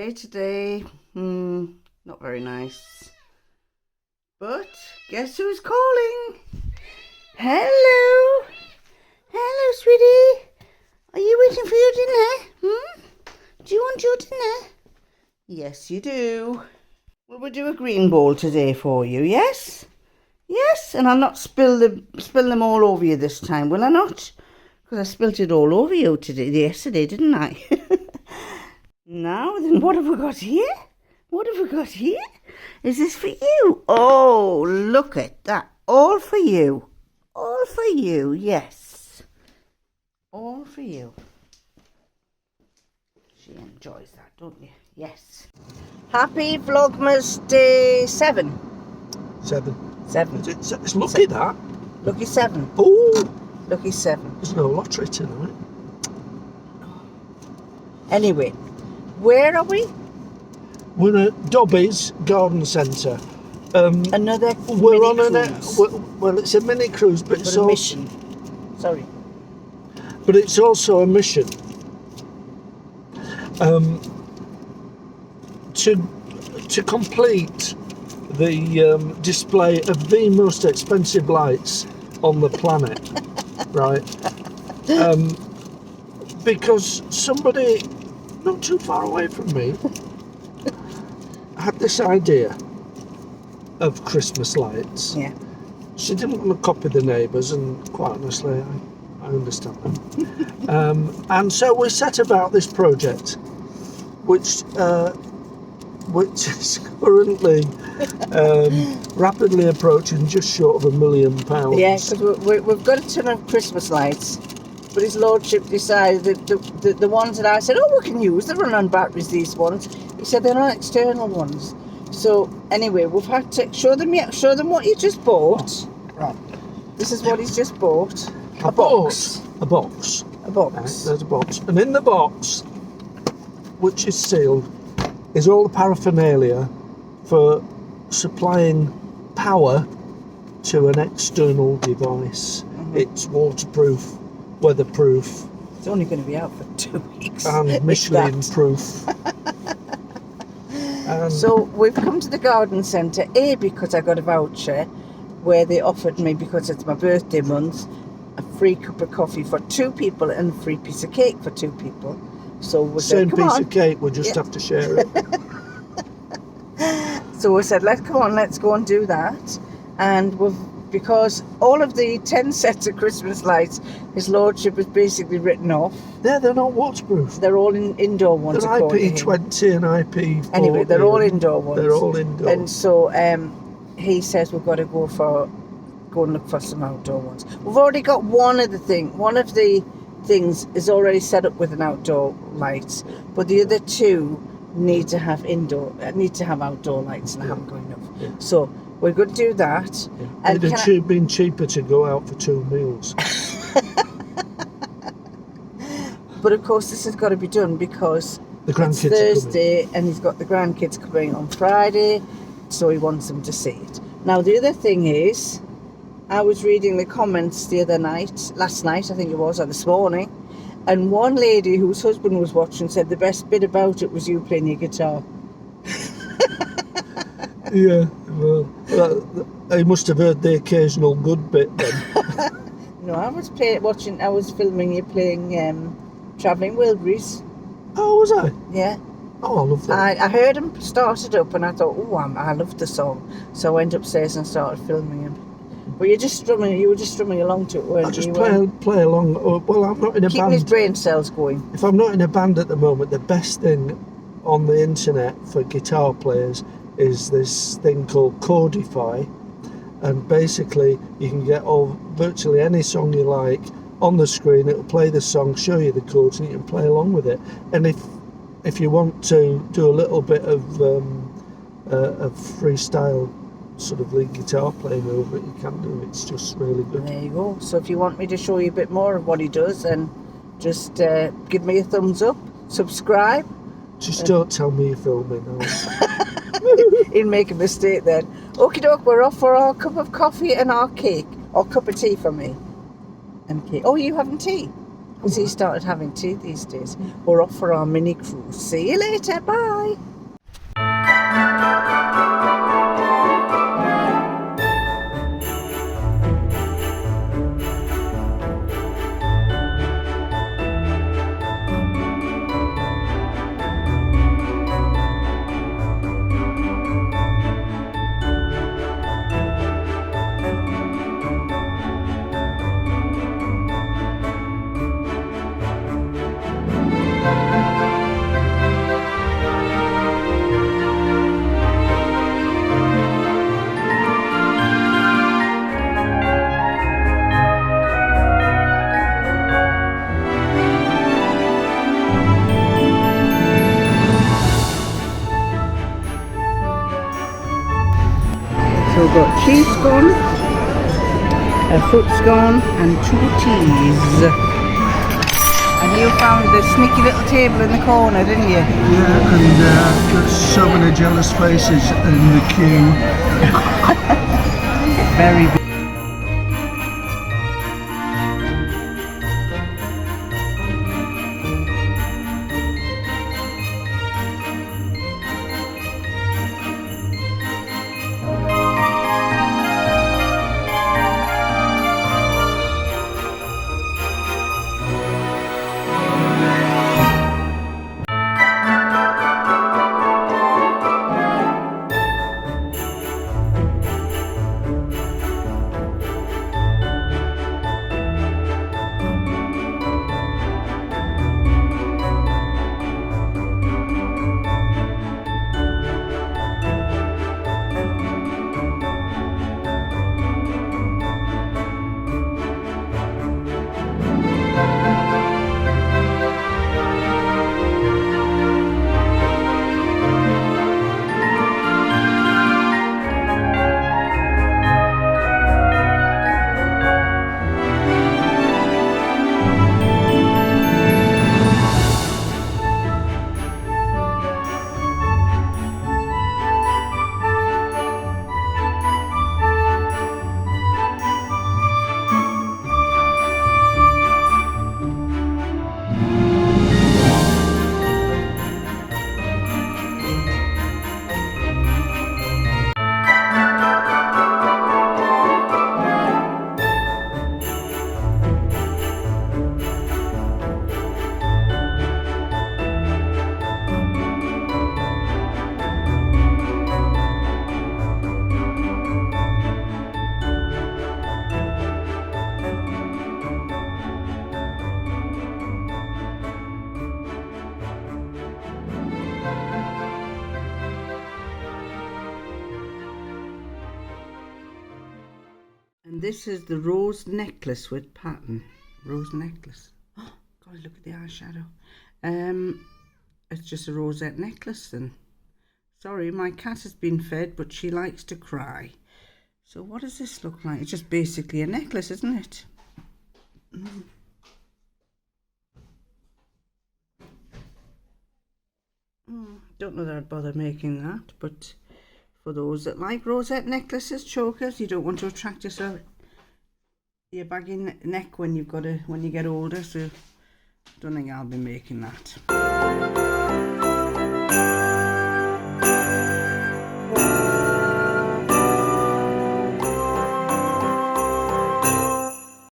Day today, not very nice. But guess who's calling? Hello, hello, sweetie. Are you waiting for your dinner? Do you want your dinner? Yes, you do. Will we do a green bowl today for you? Yes, yes. And I'll not spill them all over you this time, will I not? Because I spilt it all over you yesterday, didn't I? Now then, what have we got here? What have we got here? Is this for you? Oh, look at that. All for you. All for you, yes. All for you. She enjoys that, don't you? Yes. Happy Vlogmas Day 7. 7. 7. It's lucky that. Lucky 7. Oh, Lucky 7. there's no lottery tonight. Anyway, where are we? We're at Dobby's Garden Centre. Another We're mini on cruise. well, it's a mini cruise, but it's a also mission. Sorry. But it's also a mission. To complete the display of the most expensive lights on the planet, right? Because somebody not too far away from me had this idea of Christmas lights. Yeah. She didn't want to copy the neighbours, and quite honestly, I understand them. And so we set about this project, which is currently rapidly approaching just short of £1 million. Yeah, because we've got a ton of Christmas lights, but his lordship decided that the ones that I said, oh, we can use, they run on batteries, these ones. He said they're not external ones. So anyway, we've had to show them what you just bought. Right. This is what he's just bought. A box. A box. A box. Right, there's a box. And in the box, which is sealed, is all the paraphernalia for supplying power to an external device. It's waterproof, weatherproof. It's only going to be out for 2 weeks. And Micheline proof. So we've come to the garden centre, because I got a voucher where they offered me, because it's my birthday month, a free cup of coffee for 2 people and a free piece of cake for 2 people. So we said, same piece of cake, we'll just have to share it. So we said, let's go and do that. And because all of the 10 sets of Christmas lights, his lordship has basically written off. They're not waterproof. They're all indoor ones. They're IP20 and IP40. Anyway, they're all indoor ones. They're all indoor. And so he says we've got to go and look for some outdoor ones. We've already got one of the things is already set up with an outdoor light, but the other 2 need to have outdoor lights, and I haven't got enough. Yeah. So we're going to do that. Yeah. And it'd have been cheaper to go out for 2 meals. But of course, this has got to be done because it's Thursday, and he's got the grandkids coming on Friday, so he wants them to see it. Now, the other thing is, I was reading the comments last night I think it was, or this morning, and one lady whose husband was watching said the best bit about it was you playing your guitar. Yeah, well, I must have heard the occasional good bit then. No, I was filming you playing Travelling Wilburys. Oh, was I? Yeah. Oh, I love that. I heard him start it up and I thought, I love the song. So I went upstairs and started filming him. But you were just strumming along to it, weren't you? I just play along. Well, I'm not in a band. Keeping his brain cells going. If I'm not in a band at the moment, the best thing on the internet for guitar players is this thing called Chordify. And basically, you can get virtually any song you like on the screen. It'll play the song, show you the chords, and you can play along with it. And if you want to do a little bit of freestyle sort of lead guitar playing over it, you can do. It's just really good. There you go. So if you want me to show you a bit more of what he does, then just give me a thumbs up, subscribe. Just don't tell me you're filming now. He'll make a mistake then. Okie doke, we're off for our cup of coffee and our cake, or cup of tea for me, and cake. Oh, you having tea? Because he started having tea these days. We're off for our mini cruise. See you later. Bye. So we've got cheese scone, a fruit scone and 2 teas. And you found the sneaky little table in the corner, didn't you? Yeah, and there's so many jealous faces in the queue. Very big. And this is the rose necklace with pattern. Rose necklace. Oh, God, look at the eyeshadow. It's just a rosette necklace then. Sorry, my cat has been fed, but she likes to cry. So what does this look like? It's just basically a necklace, isn't it? Don't know that I'd bother making that, but for those that like rosette necklaces, chokers, you don't want to attract yourself your baggy neck when you've got when you get older. So don't think I'll be making that.